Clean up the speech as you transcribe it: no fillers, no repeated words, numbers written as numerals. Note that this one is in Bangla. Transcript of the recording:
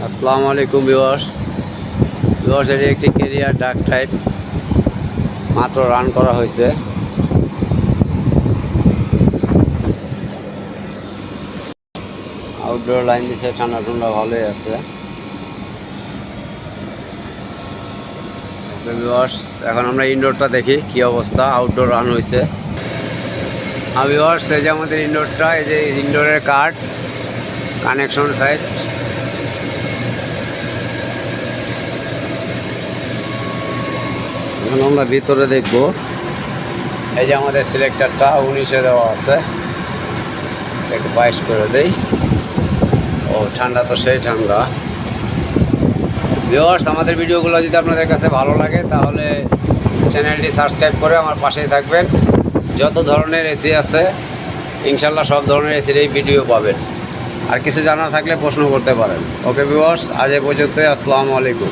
আসসালামু আলাইকুম ভিউয়ার্স। এটি একটি ক্যারিয়ার ডাক টাইপ মাত্র রান করা হয়েছে। আউটডোর লাইন দিছে, ঠান্ডা ঠান্ডা ভালোই আছে। ভিউয়ার্স, এখন আমরা ইনডোরটা দেখি কি অবস্থা। আউটডোর রান হয়েছে। ভিউয়ার্স, এই যে আমাদের ইনডোরটা, এই যে ইনডোরের কার্ড কানেকশন সাইট। এখন আমরা ভিতরে দেখব। এই যে আমাদের সিলেক্টরটা 19-এ দেওয়া আছে, একটু 22 করে দেই। ও ঠান্ডা তো সেই ঠান্ডা। ভিউয়ার্স, আমাদের ভিডিওগুলো যদি আপনাদের কাছে ভালো লাগে তাহলে চ্যানেলটি সাবস্ক্রাইব করে আমার পাশেই থাকবেন। যত ধরনের এসি আছে ইনশাল্লাহ সব ধরনের এসির এই ভিডিও পাবেন। আর কিছু জানা থাকলে প্রশ্ন করতে পারেন। ওকে ভিউয়ার্স, আজ এ পর্যন্তই। আসসালামু আলাইকুম।